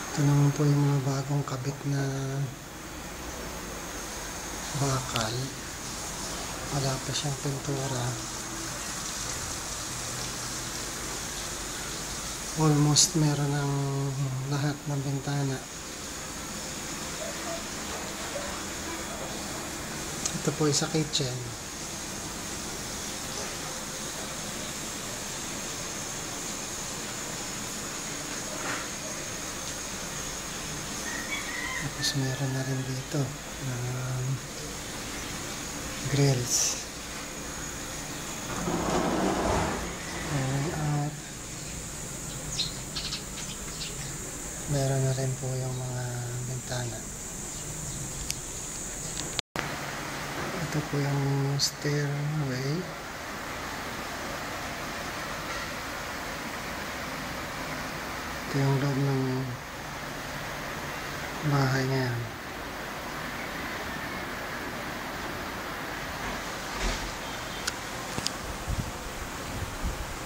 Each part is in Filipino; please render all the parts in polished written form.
Ito naman po yung mga bagong kabit na bakal. Wala pa siyang pintura. Almost meron ng lahat ng bintana. Ito po sa kitchen. Tapos meron na rin dito grills. At meron na rin po yung mga bintana. Ito po yung stairway. Ito yung loob ng bahay niya.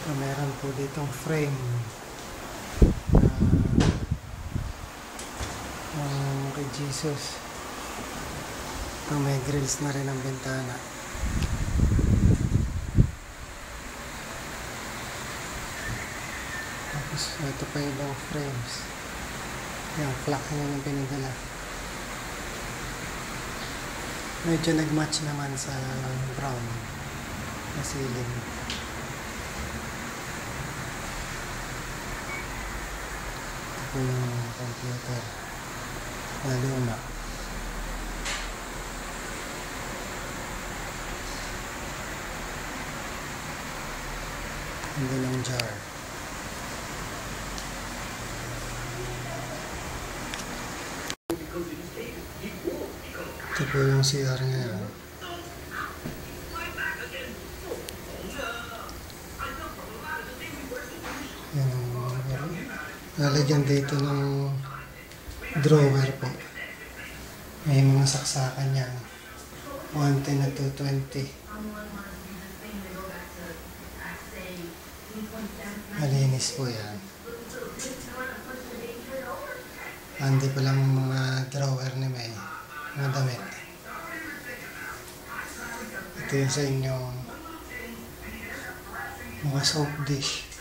Ito, meron po ditong frame kay Jesus. Ito, may grills na rin ang bintana. Tapos ito pa ibang frames. Yung clock na yung pinadala. Medyo nag-match naman sa brown na ceiling. Ito po yung computer na luma. Hindi lang jar. Ito po yung CR ngayon. Lalagyan dito ng drawer po. May mga saksakan yan. 110 na 220. Malinis po yan. Hindi pa lang mga drawer ni May. Mga damit. Ito yung sa inyong mga soap dish.